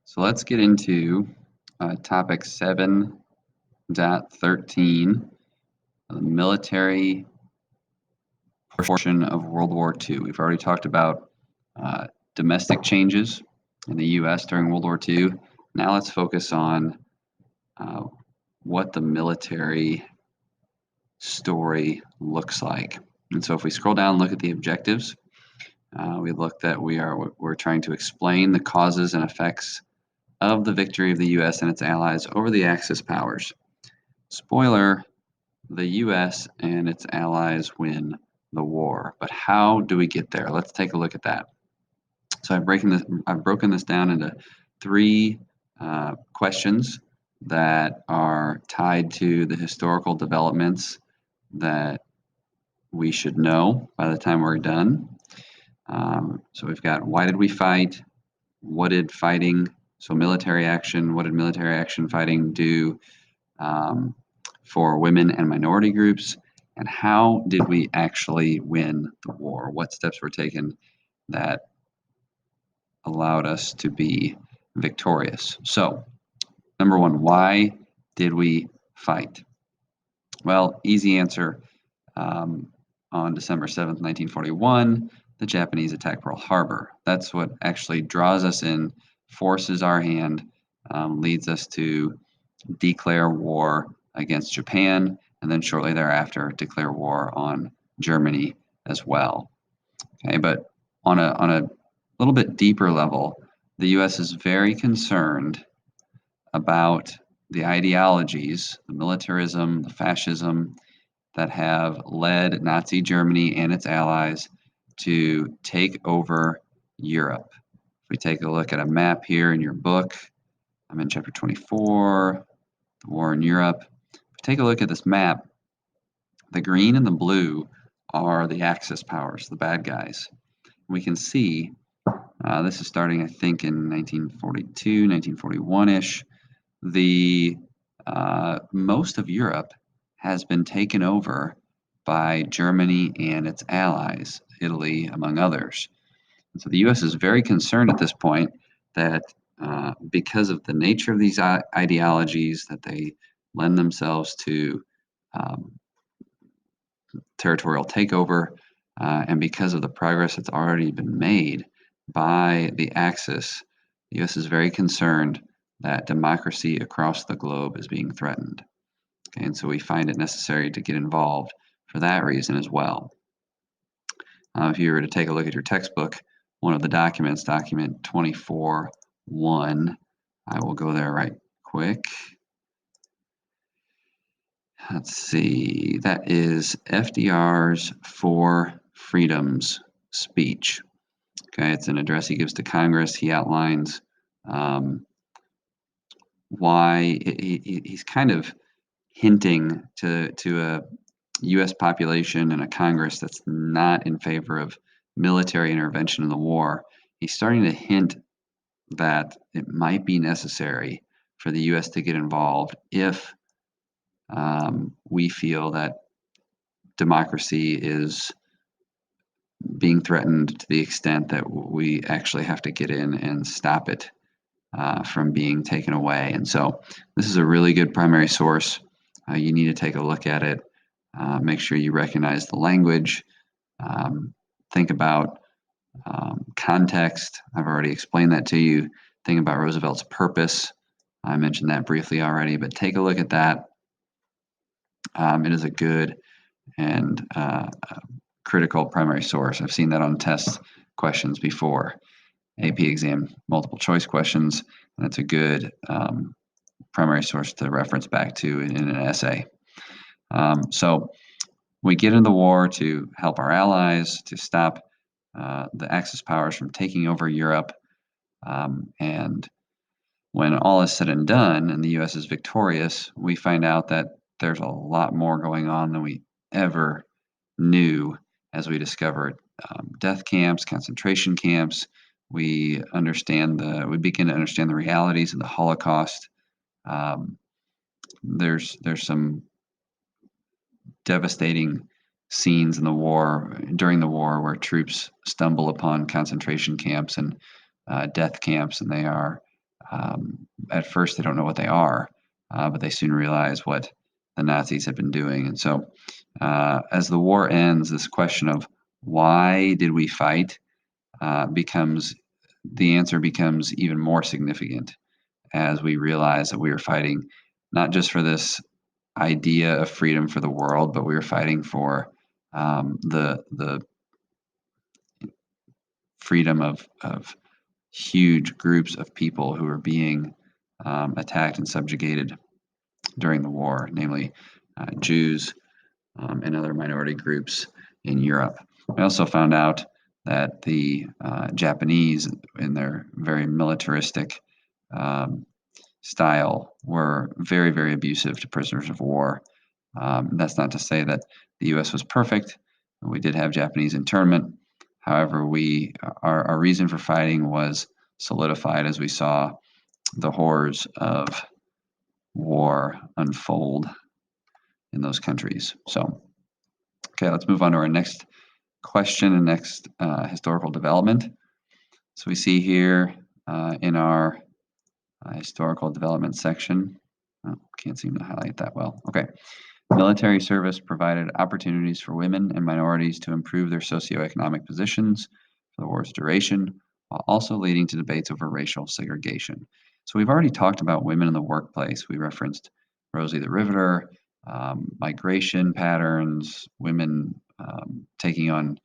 So let's get into topic 7.13, the military portion of World War II. We've already talked about domestic changes in the U.S. during World War II. Now let's focus on what the military story looks like. And so if we scroll down and look at the objectives, we looked at we're trying to explain the causes and effects of the victory of the U.S. and its allies over the Axis powers. Spoiler, the U.S. and its allies win the war. But how do we get there? Let's take a look at that. So I've broken this down into three questions that are tied to the historical developments that we should know by the time we're done. So we've got, why did we fight? What did fighting, so military action, what did military action fighting do for women and minority groups? And how did we actually win the war? What steps were taken that allowed us to be victorious? So, number one, why did we fight? Well, easy answer. On December 7th, 1941, the Japanese attacked Pearl Harbor. That's what actually draws us in, forces our hand, leads us to declare war against Japan, and then shortly thereafter declare war on Germany as well. Okay, but on a little bit deeper level, the U.S. is very concerned about the ideologies, the militarism, the fascism that have led Nazi Germany and its allies to take over Europe. If we take a look at a map here in your book, I'm in chapter 24, the war in Europe. If we take a look at this map, the green and the blue are the Axis powers, the bad guys. We can see this is starting, I think, in 1942, 1941-ish. The most of Europe has been taken over by Germany and its allies, Italy, among others. And so the U.S. is very concerned at this point that because of the nature of these ideologies, that they lend themselves to territorial takeover, and because of the progress that's already been made by the Axis, the U.S. is very concerned that democracy across the globe is being threatened. Okay, and so we find it necessary to get involved for that reason as well. If you were to take a look at your textbook, one of the documents, document 24-1, I will go there right quick. Let's see, that is FDR's Four Freedoms speech. Okay, it's an address he gives to Congress. He outlines why he's kind of hinting to a U.S. population and a Congress that's not in favor of military intervention in the war. He's starting to hint that it might be necessary for the U.S. to get involved if we feel that democracy is being threatened to the extent that we actually have to get in and stop it from being taken away. And so this is a really good primary source. You need to take a look at it. Make sure you recognize the language. Think about context. I've already explained that to you. Think about Roosevelt's purpose. I mentioned that briefly already, but take a look at that. It is a good and critical primary source. I've seen that on test questions before, AP exam multiple choice questions, and it's a good primary source to reference back to in an essay. So we get into the war to help our allies, to stop the Axis powers from taking over Europe, and when all is said and done and the U.S. is victorious, we find out that there's a lot more going on than we ever knew as we discovered death camps, concentration camps. We begin to understand the realities of the Holocaust. There's some devastating scenes in the war, during the war, where troops stumble upon concentration camps and death camps, and they are At first, they don't know what they are, but they soon realize what the Nazis had been doing. And so, as the war ends, this question of why did we fight becomes the answer becomes even more significant as we realize that we were fighting not just for this idea of freedom for the world, but we were fighting for the freedom of huge groups of people who were being attacked and subjugated during the war, namely Jews and other minority groups in Europe. I also found out that the Japanese, in their very militaristic um, style, were very, very abusive to prisoners of war. That's not to say that the U.S. was perfect. We did have Japanese internment. However, our reason for fighting was solidified as we saw the horrors of war unfold in those countries. So, okay, let's move on to our next question and next historical development. So we see here in our historical development section, oh, can't seem to highlight that well. Okay. Military service provided opportunities for women and minorities to improve their socioeconomic positions for the war's duration, while also leading to debates over racial segregation. So we've already talked about women in the workplace. We referenced Rosie the Riveter, migration patterns, women taking on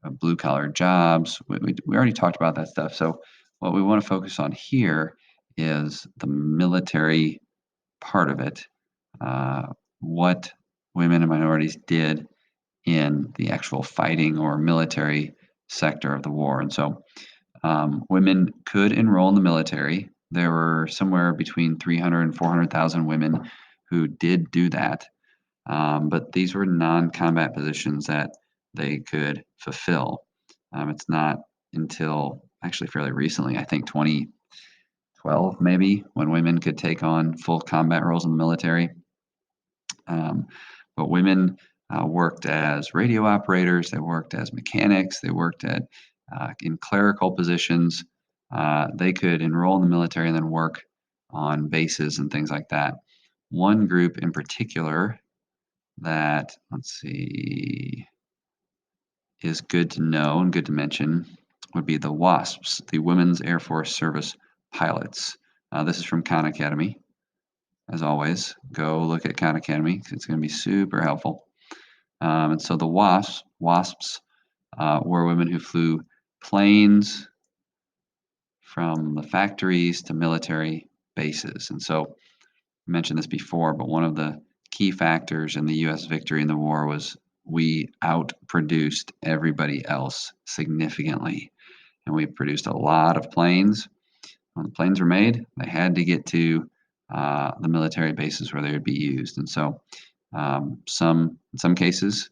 blue-collar jobs. We already talked about that stuff. So what we want to focus on here is the military part of it, what women and minorities did in the actual fighting or military sector of the war. And so women could enroll in the military. There were somewhere between 300 and 400,000 women who did do that. But these were non-combat positions that they could fulfill. It's not until actually fairly recently, I think 2012 maybe, when women could take on full combat roles in the military. But women worked as radio operators, they worked as mechanics, they worked in clerical positions. They could enroll in the military and then work on bases and things like that. One group in particular that, let's see, is good to know and good to mention would be the WASPs, the Women's Air Force Service Pilots. This is from Khan Academy. As always, go look at Khan Academy. It's going to be super helpful. And so the WASPs were women who flew planes from the factories to military bases. And so I mentioned this before, but one of the key factors in the U.S. victory in the war was we outproduced everybody else significantly. And we produced a lot of planes. When the planes were made, they had to get to the military bases where they would be used. And so in some cases,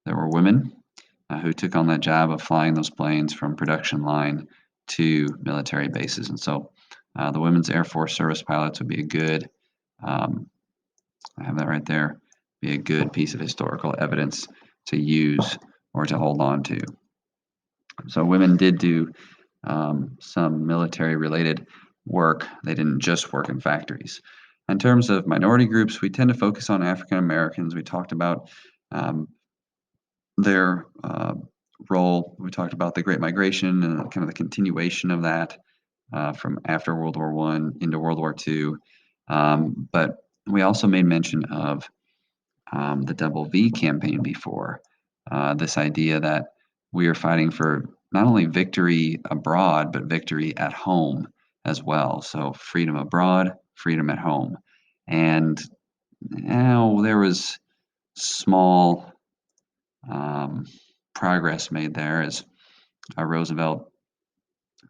there were women who took on that job of flying those planes from production line to military bases. And so the Women's Air Force Service Pilots would be a good, I have that right there, be a good piece of historical evidence to use or to hold on to. So women did do some military-related work. They didn't just work in factories. In terms of minority groups, we tend to focus on African Americans. We talked about their role. We talked about the Great Migration and kind of the continuation of that from after World War I into World War II. But we also made mention of the Double V campaign before, this idea that we are fighting for not only victory abroad, but victory at home as well. So freedom abroad, freedom at home. And now there was small progress made there as Roosevelt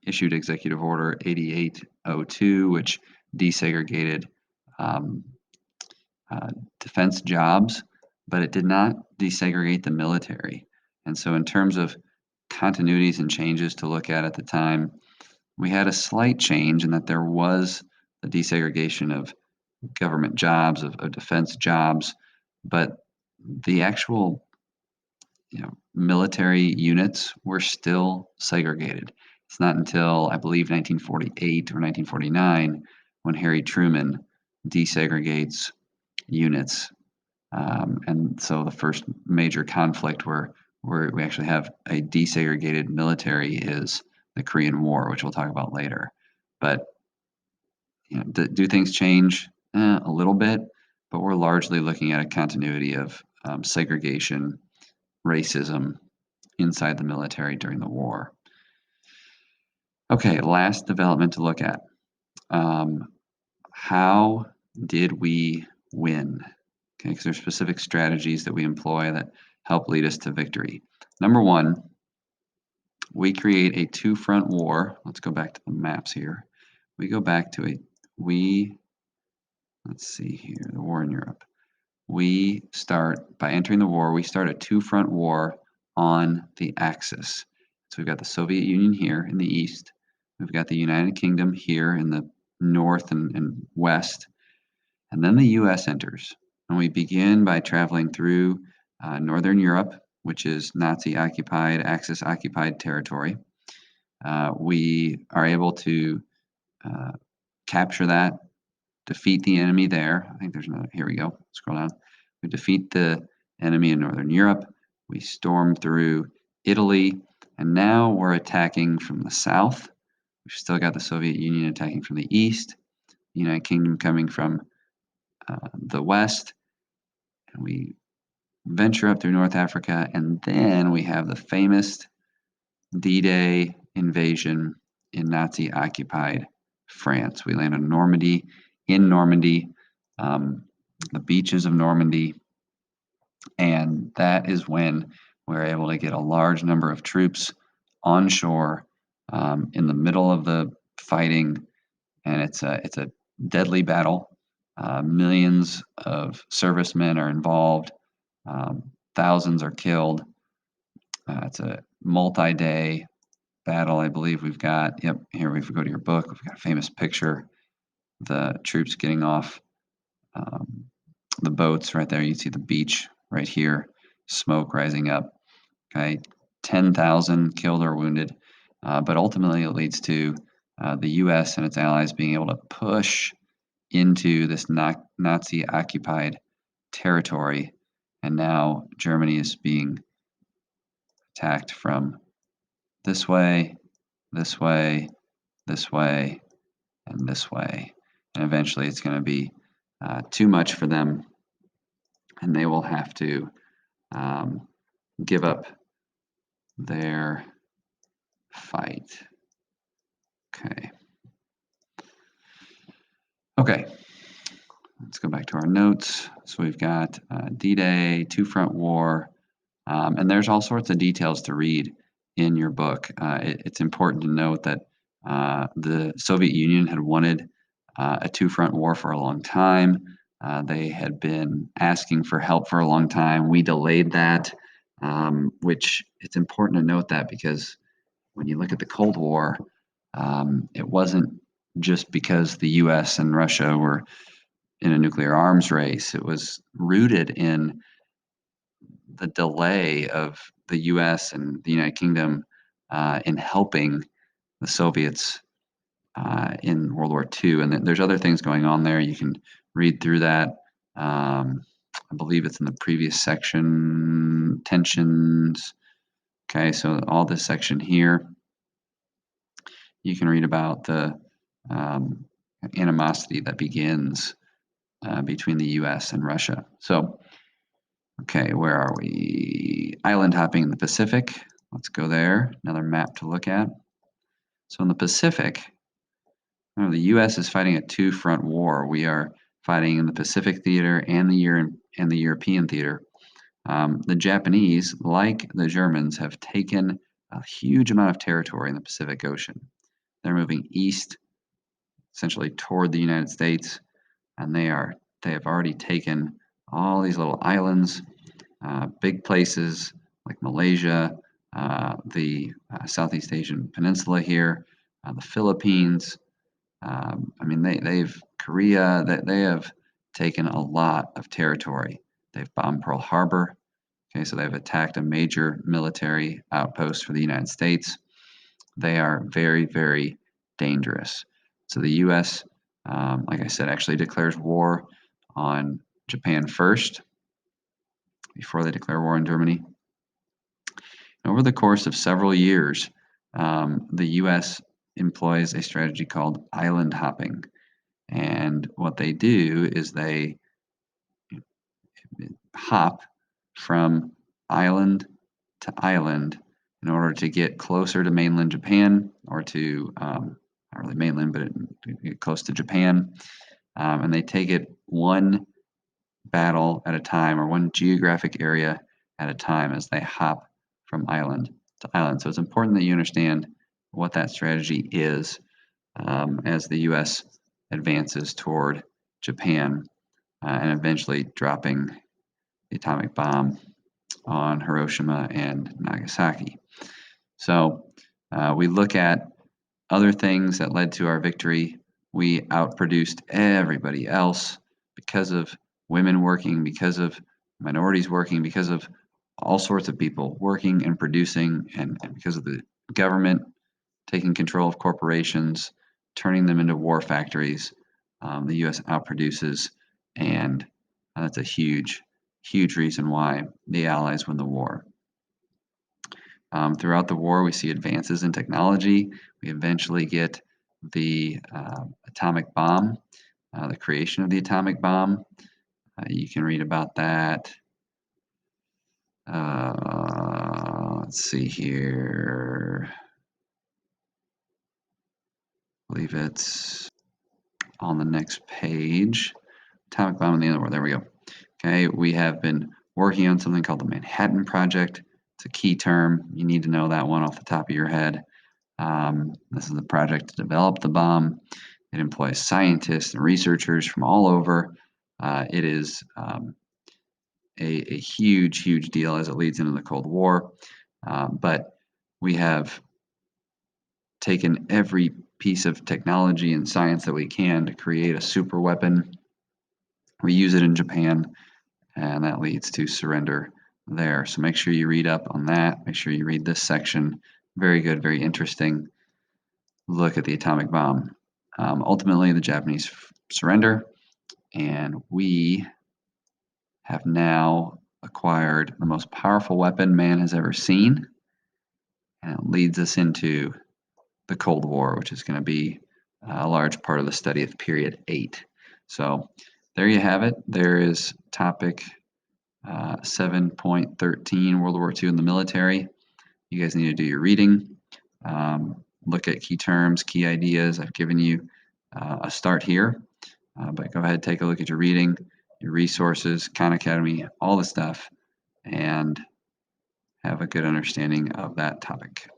issued Executive Order 8802, which desegregated defense jobs, but it did not desegregate the military. And so in terms of continuities and changes to look at the time, we had a slight change in that there was the desegregation of government jobs, of defense jobs, but the actual military units were still segregated. It's not until, I believe, 1948 or 1949 when Harry Truman desegregates units. And so the first major conflict where we actually have a desegregated military is the Korean War, which we'll talk about later. But do things change? A little bit, but we're largely looking at a continuity of segregation, racism inside the military during the war. Okay, last development to look at. How did we win? Okay, because there's specific strategies that we employ that help lead us to victory. Number one, we create a two-front war. Let's go back to the maps here. We go back to let's see here, the war in Europe. We start, by entering the war, we start a two-front war on the Axis. So we've got the Soviet Union here in the east. We've got the United Kingdom here in the north and west. And then the U.S. enters. And we begin by traveling through Northern Europe, which is Nazi-occupied, Axis-occupied territory. We are able to capture that, defeat the enemy there. I think there's another, here we go, scroll down. We defeat the enemy in Northern Europe. We storm through Italy, and now we're attacking from the south. We've still got the Soviet Union attacking from the east, the United Kingdom coming from the west, and we venture up through North Africa, and then we have the famous D-Day invasion in Nazi-occupied France. We land in Normandy, the beaches of Normandy, and that is when we're able to get a large number of troops on shore in the middle of the fighting, and it's a deadly battle. Millions of servicemen are involved. Thousands are killed. It's a multi-day battle. I believe we've got, yep, here if we go to your book, we've got a famous picture. The troops getting off the boats right there. You see the beach right here, smoke rising up. Okay, 10,000 killed or wounded. But ultimately it leads to the U.S. and its allies being able to push into this Nazi-occupied territory, and now Germany is being attacked from this way, this way, this way, and this way. And eventually it's going to be too much for them, and they will have to give up their fight. Okay, let's go back to our notes. So we've got D-Day, two-front war, and there's all sorts of details to read in your book. It's important to note that the Soviet Union had wanted a two-front war for a long time. They had been asking for help for a long time. We delayed that, which it's important to note that because when you look at the Cold War, it wasn't just because the U.S. and Russia were in a nuclear arms race. It was rooted in the delay of the U.S. and the United Kingdom in helping the Soviets in World War II. And there's other things going on there. You can read through that. I believe it's in the previous section, tensions. Okay, so all this section here, you can read about the animosity that begins between the U.S. and Russia. So, okay, where are we? Island hopping in the Pacific. Let's go there. Another map to look at. So in the Pacific, the U.S. is fighting a two-front war. We are fighting in the Pacific theater and the European theater. The Japanese, like the Germans, have taken a huge amount of territory in the Pacific Ocean. They're moving east, essentially toward the United States, and they have already taken all these little islands, big places like Malaysia, the Southeast Asian Peninsula here, the Philippines. I mean, they've Korea. They have taken a lot of territory. They've bombed Pearl Harbor. Okay, so they've attacked a major military outpost for the United States. they are very, very dangerous. So the U.S., like I said, actually declares war on Japan first before they declare war on Germany. Over the course of several years, the U.S. employs a strategy called island hopping. And what they do is they hop from island to island in order to get closer to mainland Japan, or to, not really mainland, but to get close to Japan. And they take it one battle at a time, or one geographic area at a time, as they hop from island to island. So it's important that you understand what that strategy is, as the U.S. advances toward Japan, and eventually dropping the atomic bomb on Hiroshima and Nagasaki. So we look at other things that led to our victory. We outproduced everybody else because of women working, because of minorities working, because of all sorts of people working and producing, and because of the government taking control of corporations, turning them into war factories. The U.S. outproduces, and that's a huge, huge reason why the Allies win the war. Throughout the war, we see advances in technology. We eventually get the atomic bomb, the creation of the atomic bomb. You can read about that. Let's see here. I believe it's on the next page. Atomic bomb in the end of the world. There we go. Okay, we have been working on something called the Manhattan Project. It's a key term. You need to know that one off the top of your head. This is the project to develop the bomb. It employs scientists and researchers from all over. It is a huge, huge deal as it leads into the Cold War. But we have taken every piece of technology and science that we can to create a super weapon. We use it in Japan, and that leads to surrender there. So make sure you read up on that. Make sure you read this section. Very good, very interesting look at the atomic bomb. Ultimately, the Japanese surrender, and we have now acquired the most powerful weapon man has ever seen, and it leads us into the Cold War, which is going to be a large part of the study of period 8. So there you have it. There is topic 7.13, World War II in the military. You guys need to do your reading. Look at key terms, key ideas. I've given you a start here, but go ahead, take a look at your reading, your resources, Khan Academy, all the stuff, and have a good understanding of that topic.